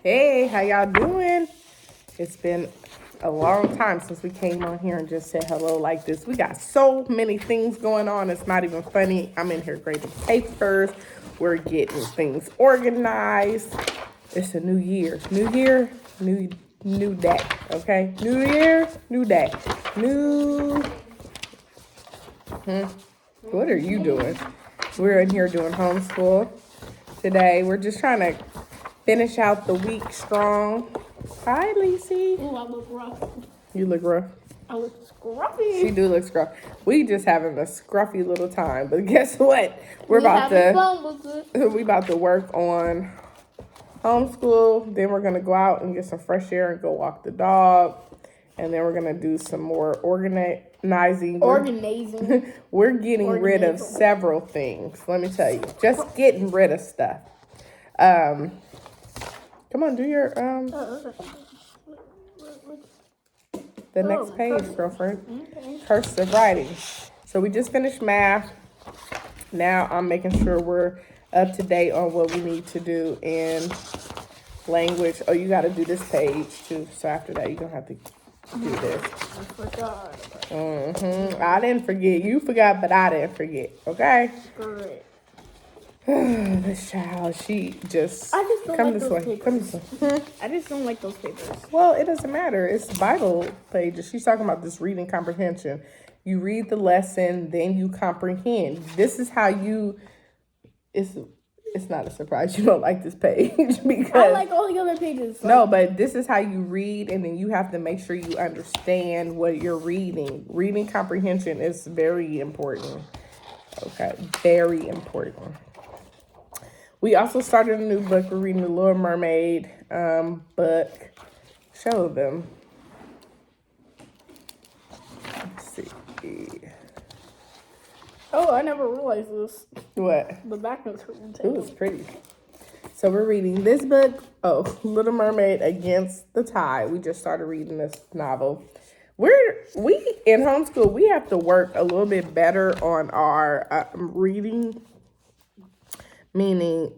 Hey, how y'all doing? It's been a long time since we came on here and just said hello like this. We got so many things going on. It's not even funny. I'm in here grading papers. We're getting things organized. It's a new year. New day. Okay? New year, new day. What are you doing? We're in here doing homeschool today. We're just trying to finish out the week strong. Hi, Lacey. Ooh, I look rough. You look rough. I look scruffy. She do look scruffy. We just having a scruffy little time. But guess what? We about to work on homeschool. Then we're gonna go out and get some fresh air and go walk the dog. And then we're gonna do some more organizing. We're getting rid of several things. Let me tell you, just getting rid of stuff. Come on, do your the next page, girlfriend. Okay. Cursive writing. So we just finished math. Now I'm making sure we're up to date on what we need to do in language. Oh, you got to do this page too. So after that, you're gonna have to do this. I forgot. I didn't forget. You forgot, but I didn't forget. Okay. Great. This child, she just. I just don't come like this those way. papers. Come this way. I just don't like those papers. Well, it doesn't matter. It's Bible pages. She's talking about this reading comprehension. You read the lesson, then you comprehend. This is how you. It's not a surprise you don't like this page because I like all the other pages. No, but this is how you read, and then you have to make sure you understand what you're reading. Reading comprehension is very important. Okay, very important. We also started a new book. We're reading The Little Mermaid book. Show them. Let's see. Oh, I never realized this. What? The back of the It table. was pretty. So we're reading this book. Oh, Little Mermaid Against the Tide. We just started reading this novel. We in homeschool, we have to work a little bit better on our reading. Meaning,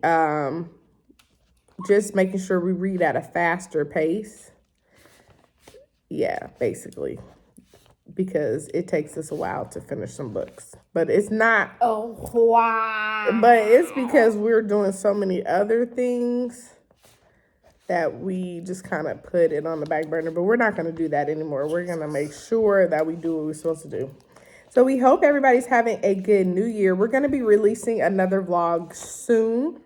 just making sure we read at a faster pace. Yeah, basically. Because it takes us a while to finish some books. But it's not. Oh, wow. But it's because we're doing so many other things that we just kind of put it on the back burner. But we're not going to do that anymore. We're going to make sure that we do what we're supposed to do. So we hope everybody's having a good new year. We're going to be releasing another vlog soon.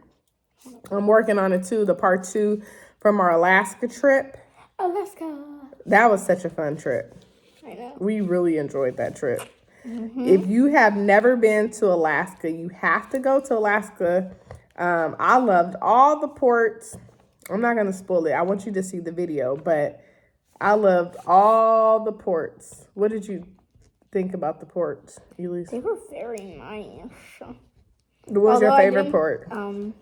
I'm working on it too, the part 2 from our Alaska trip. Alaska. That was such a fun trip. I know. We really enjoyed that trip. If you have never been to Alaska, you have to go to Alaska. I loved all the ports. I'm not going to spoil it. I want you to see the video, but I loved all the ports. What did you think about the ports, Elise? They were very nice. What was your favorite port? The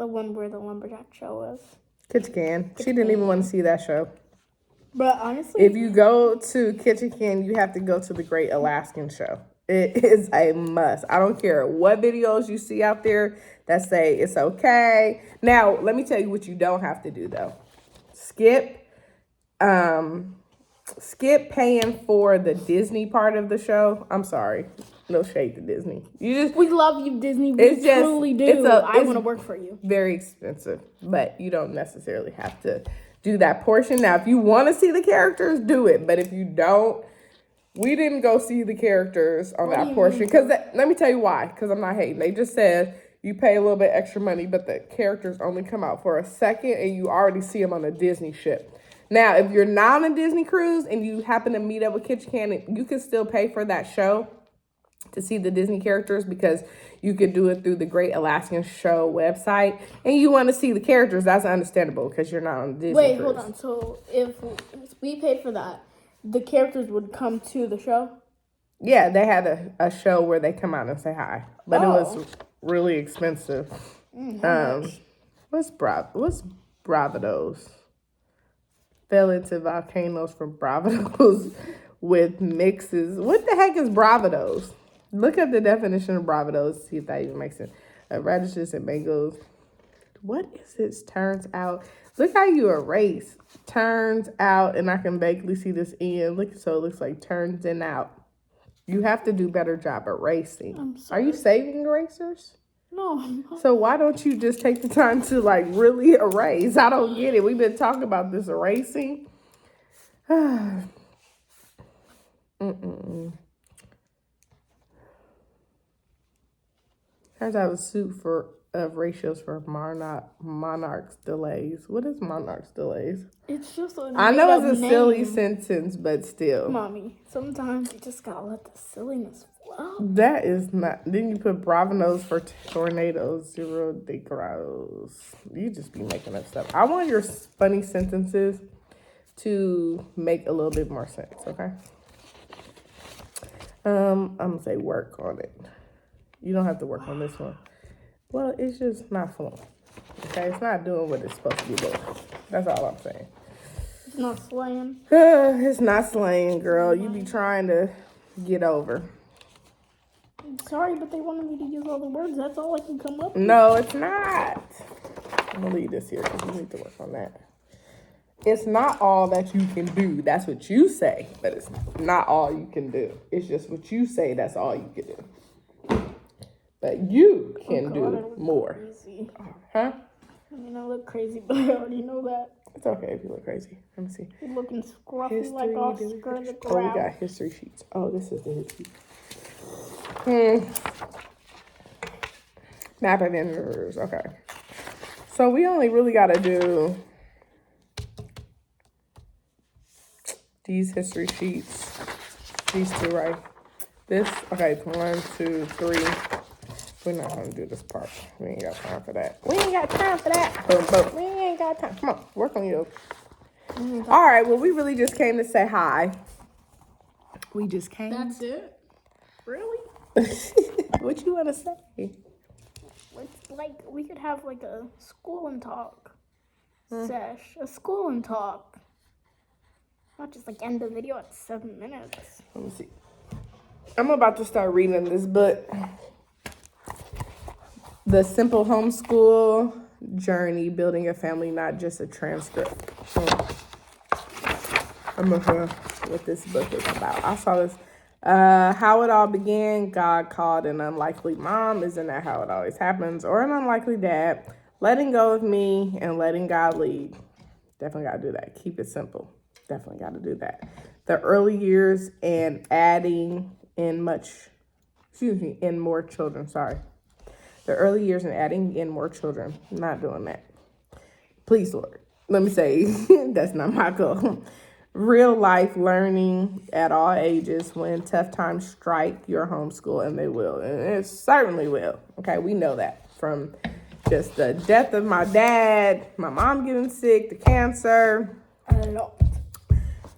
one where the lumberjack show was. Ketchikan. She didn't even want to see that show. But honestly, If you go to Ketchikan, you have to go to the Great Alaskan Show. It is a must. I don't care what videos you see out there that say it's okay. Now, let me tell you what you don't have to do though. Skip paying for the Disney part of the show. I'm sorry. No shade to Disney. we love you, Disney. We truly do. I want to work for you. Very expensive, but you don't necessarily have to do that portion. Now, if you want to see the characters, do it. But if you don't, we didn't go see the characters on that portion. Because let me tell you why. Because I'm not hating. They just said you pay a little bit extra money, but the characters only come out for a second, and you already see them on a Disney ship. Now, if you're not on a Disney cruise and you happen to meet up with Ketchikan, you can still pay for that show to see the Disney characters because you could do it through the Great Alaskan Show website. And you want to see the characters, that's understandable because you're not on a Disney Wait, cruise. hold on. So if we paid for that, the characters would come to the show? Yeah, they had a show where they come out and say hi. But it was really expensive. What's Bravados? Fell into volcanoes from Bravados with mixes. What the heck is Bravados? Look up the definition of Bravados. See if that even makes sense. Radishes and mangoes. What is this? Turns out. Look how you erase. Turns out, and I can vaguely see this in. Look, so it looks like turns in out. You have to do better job erasing. I'm sorry. Are you saving erasers? No, I'm not. So why don't you just take the time to like really erase? I don't get it. We've been talking about this erasing. Turns out a suit of ratios for monarchs delays. What is monarchs delays? It's just a I know it's a name. silly sentence, but still. Mommy, sometimes you just gotta let the silliness flow. That is not. Then you put bravanos for tornadoes, 0 degrees. You just be making up stuff. I want your funny sentences to make a little bit more sense, okay? I'm gonna say work on it. You don't have to work on this one. Well, it's just not flowing. Okay, it's not doing what it's supposed to be doing. That's all I'm saying. It's not slaying. It's not slaying, girl. You be trying to get over. I'm sorry, but they wanted me to use all the words. That's all I can come up with. No, it's not. I'm gonna leave this here because you need to work on that. It's not all that you can do. That's what you say, but it's not all you can do. It's just what you say. That's all you can do. But you can do more. Crazy. Huh? I mean, I look crazy, but I already know that. It's okay if you look crazy. Let me see. You're looking scruffy like Oscar the Oh, we Grouch. got history sheets. Oh, this is the history. Map of inventors. Okay. So we only really got to do these history sheets. These two, right? This, okay, 1, 2, 3. We're not going to do this part. We ain't got time for that. We ain't got time for that. Boom, boom. We ain't got time. Come on, work on you. All right, well, we really just came to say hi. We just came. That's it? Really? What you want to say? It's like, we could have like a school and talk sesh. A school and talk. Not just like end the video at 7 minutes. Let me see. I'm about to start reading this book. The Simple Homeschool Journey, Building a Family, Not Just a Transcript. I'm not sure what this book is about. I saw this. How it all began, God called an unlikely mom. Isn't that how it always happens? Or an unlikely dad. Letting go of me and letting God lead. Definitely got to do that. Keep it simple. Definitely got to do that. The early years and adding in more children. Sorry. The early years and adding in more children. Not doing that. Please, Lord. Let me say, that's not my goal. Real life learning at all ages. When tough times strike your homeschool, and they will. And it certainly will. Okay, we know that from just the death of my dad, my mom getting sick, the cancer. A lot.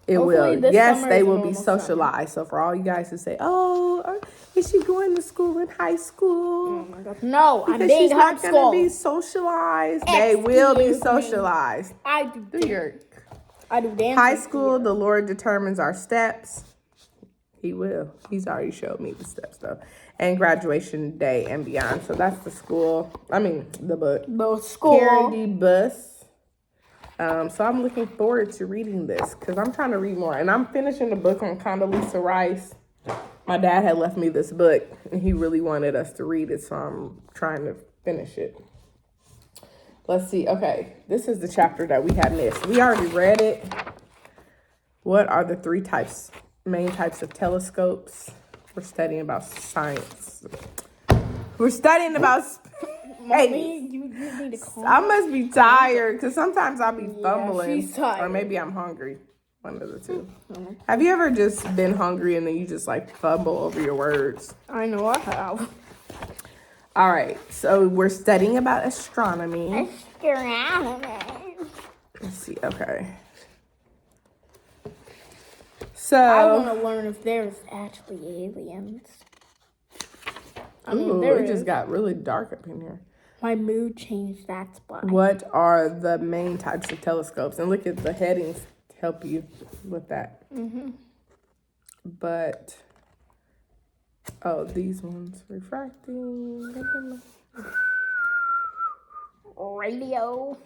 It Hopefully will. this Yes, summer they is a will be normal summer. socialized. So for all you guys who say, "Oh, is she going to school in high school?" Oh my God. No, I'm Because being she's not going to be homeschooled. socialized. They will be Excuse me. socialized. I do dance. High school, the Lord determines our steps. He will. He's already showed me the steps, though. And graduation day and beyond. So that's the the book. The school. Karen D. Bus. So I'm looking forward to reading this because I'm trying to read more. And I'm finishing the book on Condoleezza Rice. My dad had left me this book, and he really wanted us to read it, so I'm trying to finish it. Let's see. Okay, this is the chapter that we had missed. We already read it. What are the main types of telescopes? We're studying about science. We're studying about Mommy, you need to calm I must be tired because sometimes I'll be fumbling. she's tired. Or maybe I'm hungry. One of the two. Have you ever just been hungry and then you just like fumble over your words? I know I have. All right. So we're studying about astronomy. Astronomy. Let's see. Okay. So. I want to learn if there's actually aliens. I mean, it just got really dark up in here. My mood changed, that's why. What are the main types of telescopes? And look at the headings to help you with that. But, these ones. Refracting. radio.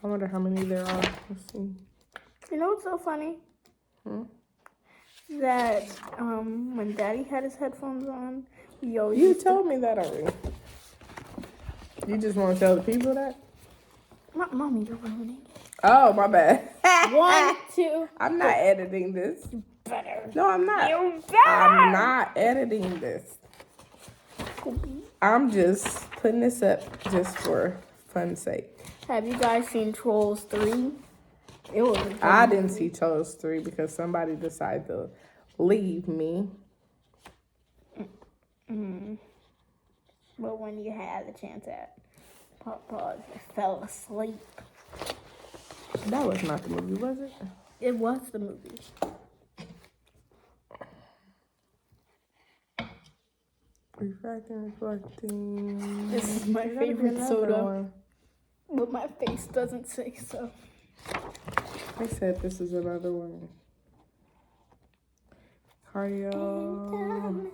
I wonder how many there are. Let's see. You know what's so funny? That when Daddy had his headphones on, you told me that already. You just want to tell the people that? Mommy, you're ruining it. Oh, my bad. 1, 2. I'm not editing this. Better. No, I'm not. You better. I'm not editing this. I'm just putting this up just for fun's sake. Have you guys seen Trolls 3? It was. I didn't see Trolls 3 because somebody decided to leave me. But when you had the chance at Papa, you fell asleep. That was not the movie, was it? It was the movie. Refracting, reflecting. This is my favorite soda. But my face doesn't say so. I said this is another one. Cardio.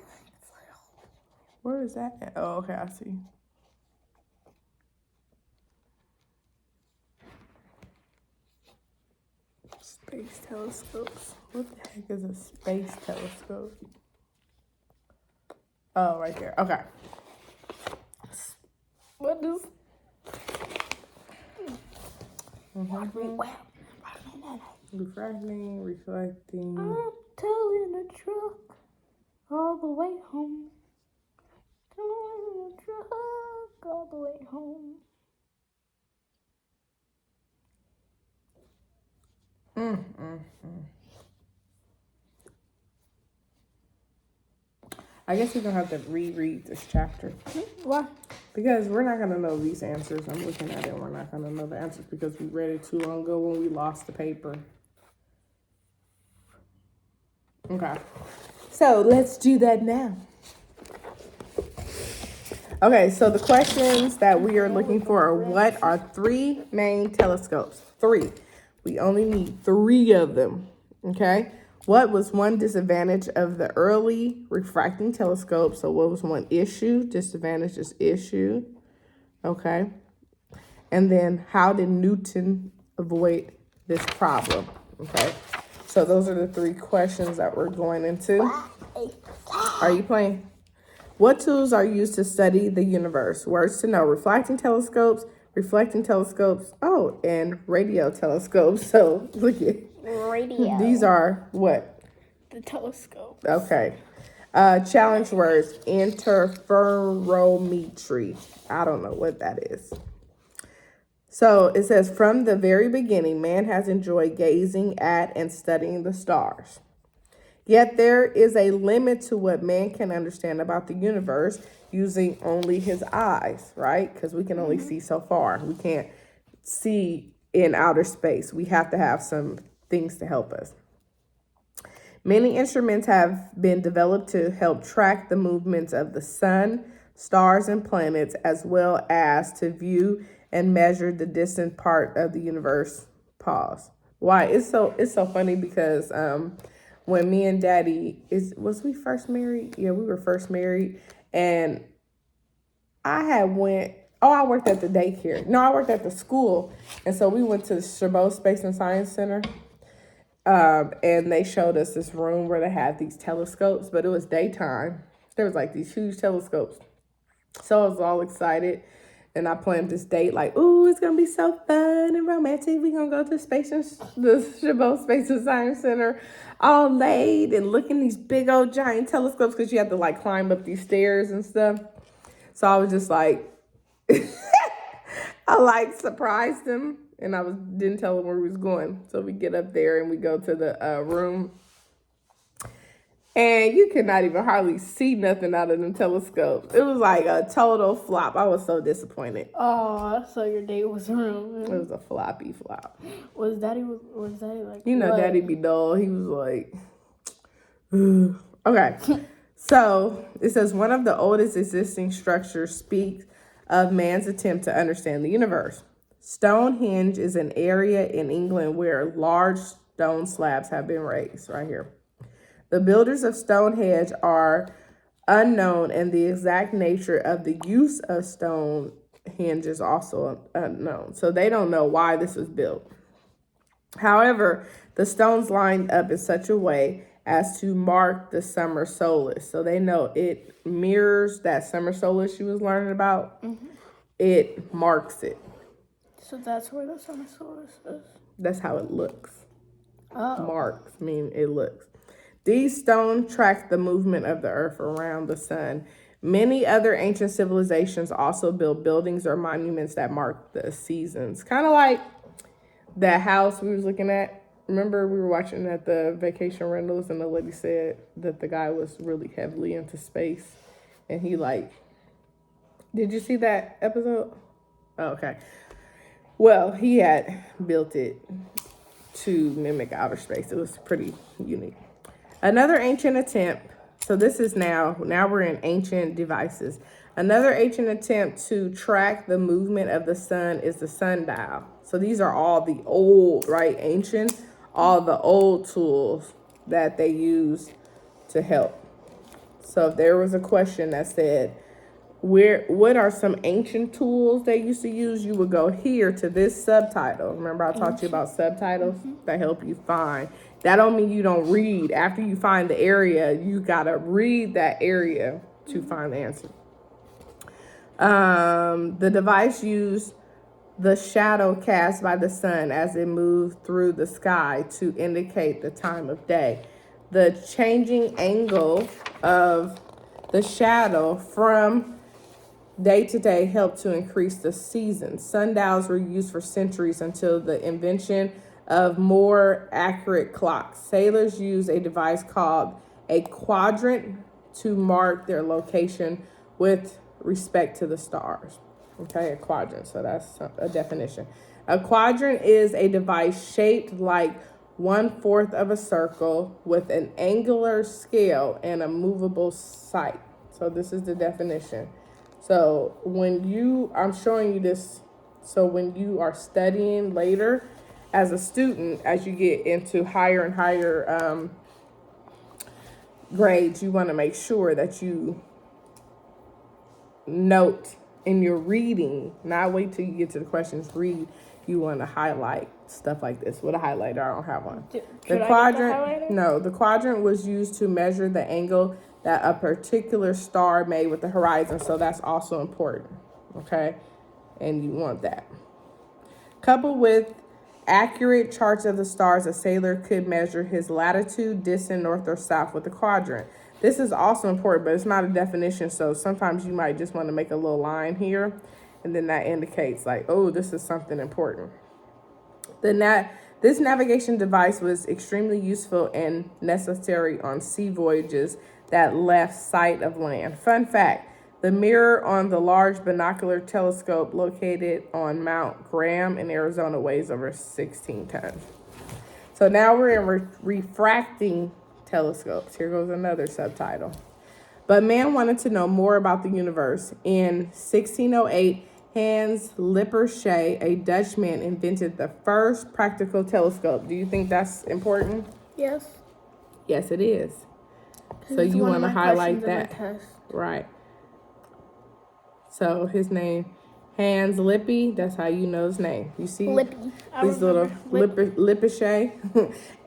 Where is that at? Oh, okay, I see. Space telescopes. What the heck is a space telescope? Oh, right there. Okay. What is? Refracting, reflecting. I'm towing a truck all the way home. Towing a truck all the way home. I guess we're gonna have to reread this chapter. Why? Because we're not gonna know these answers. I'm looking at it. We're not gonna know the answers because we read it too long ago when we lost the paper. Okay. So let's do that now. Okay, so the questions that we are looking for are: what are 3 main telescopes? 3. We only need 3 of them. Okay. What was one disadvantage of the early refracting telescope? So what was one issue? Disadvantage is issue. Okay. And then how did Newton avoid this problem? Okay. So those are the 3 questions that we're going into. Are you playing? What tools are used to study the universe? Words to know: reflecting telescopes, oh, and radio telescopes. So look at Radio. these are what? The telescope. Okay. Challenge words: interferometry. I don't know what that is. So it says, from the very beginning, man has enjoyed gazing at and studying the stars. Yet there is a limit to what man can understand about the universe using only his eyes, right? Because we can only see so far. We can't see in outer space. We have to have some things to help us. Many instruments have been developed to help track the movements of the sun, stars, and planets, as well as to view and measure the distant part of the universe. Pause. Why? It's so funny because when me and Daddy was we first married? Yeah, we were first married, and I worked at the daycare. No, I worked at the school, and so we went to the Chabot Space and Science Center. And they showed us this room where they had these telescopes, but it was daytime. There was like these huge telescopes. So I was all excited, and I planned this date like, ooh, it's gonna be so fun and romantic. We're gonna go to the Chabot Space and Science Center, all laid and looking these big old giant telescopes because you had to like climb up these stairs and stuff. So I was just like, I like surprised him. And I didn't tell him where we was going. So we get up there and we go to the room. And you could not even hardly see nothing out of them telescopes. It was like a total flop. I was so disappointed. Oh, so your date was ruined. It was a floppy flop. Was Daddy like? You know, what? Daddy be dull. He was like, ugh. Okay. So it says one of the oldest existing structures speaks of man's attempt to understand the universe. Stonehenge is an area in England where large stone slabs have been raised, right here. The builders of Stonehenge are unknown, and the exact nature of the use of stone hinge is also unknown. So they don't know why this was built. However, the stones lined up in such a way as to mark the summer solstice. So they know it mirrors that summer solstice she was learning about. Mm-hmm. It marks it. So that's where the summer solstice is? That's how it looks. Oh. Marks mean it looks. These stones track the movement of the earth around the sun. Many other ancient civilizations also built buildings or monuments that mark the seasons. Kind of like that house we was looking at. Remember we were watching at the vacation rentals and the lady said that the guy was really heavily into space. And he did you see that episode? Oh, okay. Well, he had built it to mimic outer space. It was pretty unique. Another ancient attempt, so this is now we're in ancient devices. Another ancient attempt to track the movement of the sun is the sundial. So these are all the old, right, ancient, all the old tools that they use to help. So if there was a question that said, what are some ancient tools they used to use, you would go here to this subtitle. Remember I taught you about subtitles that help you find. That don't mean you don't read. After you find the area, you gotta read that area to find the answer. The device used the shadow cast by the sun as it moved through the sky to indicate the time of day. The changing angle of the shadow from day to day helped to increase the seasons. Sundials were used for centuries until the invention of more accurate clocks. Sailors used a device called a quadrant to mark their location with respect to the stars. Okay, a quadrant. So that's a definition. A quadrant is a device shaped like 1/4 of a circle with an angular scale and a movable sight. So this is the definition. So I'm showing you this, so when you are studying later as a student, as you get into higher and higher grades, you want to make sure that you note in your reading, not wait till you get to the questions, read. You want to highlight stuff like this with a highlighter. I don't have one. The quadrant was used to measure the angle that a particular star made with the horizon. So that's also important. Okay. And you want that. Coupled with accurate charts of the stars, a sailor could measure his latitude, distance, north or south with the quadrant. This is also important, but it's not a definition. So sometimes you might just want to make a little line here. And then that indicates like, oh, this is something important. This navigation device was extremely useful and necessary on sea voyages that left sight of land. Fun fact, the mirror on the large binocular telescope located on Mount Graham in Arizona weighs over 16 tons. So now we're in refracting telescopes. Here goes another subtitle. But man wanted to know more about the universe. In 1608, Hans Lippershey, a Dutchman, invented the first practical telescope. Do you think that's important? Yes. Yes, it is. So you want to highlight that. Right. So his name, Hans Lippy, that's how you know his name. You see Lippy. These little Lippershey.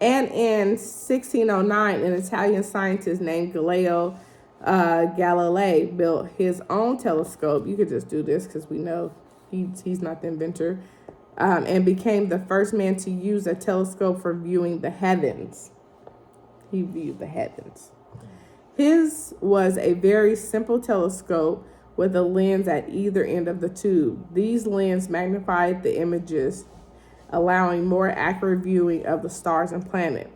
And in 1609, an Italian scientist named Galileo Galilei built his own telescope. You could just do this because we know he's not the inventor. And became the first man to use a telescope for viewing the heavens. He viewed the heavens. His was a very simple telescope with a lens at either end of the tube. These lenses magnified the images, allowing more accurate viewing of the stars and planets.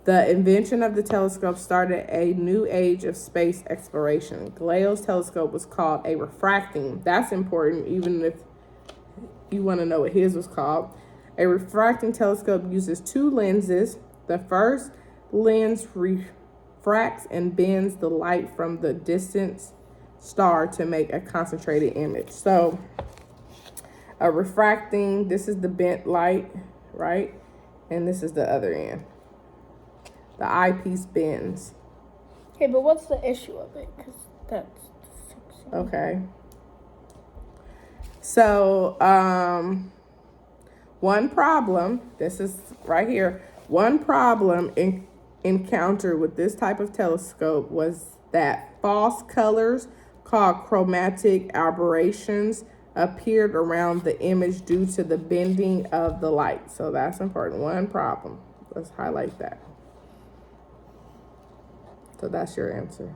The invention of the telescope started a new age of space exploration. Galileo's telescope was called a refracting. That's important, even if you want to know what his was called. A refracting telescope uses two lenses. The first lens refracts and bends the light from the distant star to make a concentrated image. So a refracting, this is the bent light, right? And this is the other end. The eyepiece bends. Okay, but what's the issue of it? Because that's fixing. Okay. So, one problem, this is right here, one problem encountered with this type of telescope was that false colors called chromatic aberrations appeared around the image due to the bending of the light. So that's important. One problem. Let's highlight that. So that's your answer.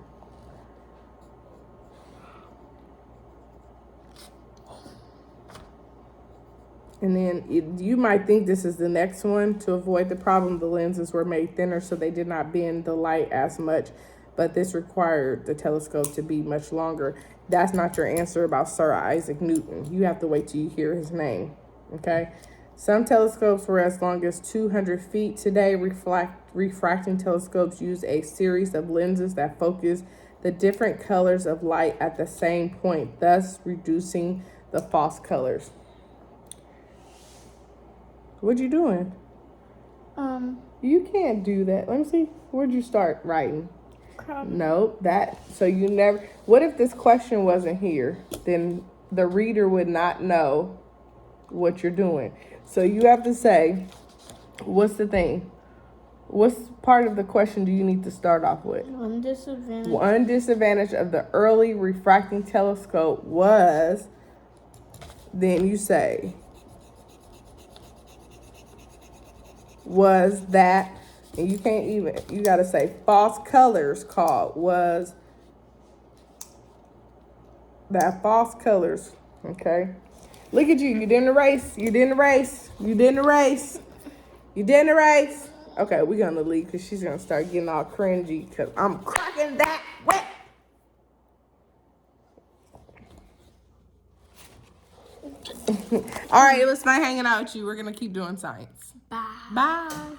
And then you might think this is the next one. To avoid the problem, the lenses were made thinner so they did not bend the light as much, but this required the telescope to be much longer. That's not your answer about Sir Isaac Newton. You have to wait till you hear his name, okay? Some telescopes were as long as 200 feet. Today, refracting telescopes use a series of lenses that focus the different colors of light at the same point, thus reducing the false colors. What you doing? You can't do that. Let me see. Where'd you start writing? Nope. So you never. What if this question wasn't here? Then the reader would not know what you're doing. So you have to say, what's the thing? What's part of the question do you need to start off with? One disadvantage. One disadvantage of the early refracting telescope was, then you say, was that, and you can't even, you got to say false colors called, was that false colors, okay? Look at you, you didn't erase, you didn't erase, you didn't erase, you didn't erase. Okay, we're going to leave because she's going to start getting all cringy because I'm cracking that whip. All right, it was fun hanging out with you. We're going to keep doing science. Bye. Bye.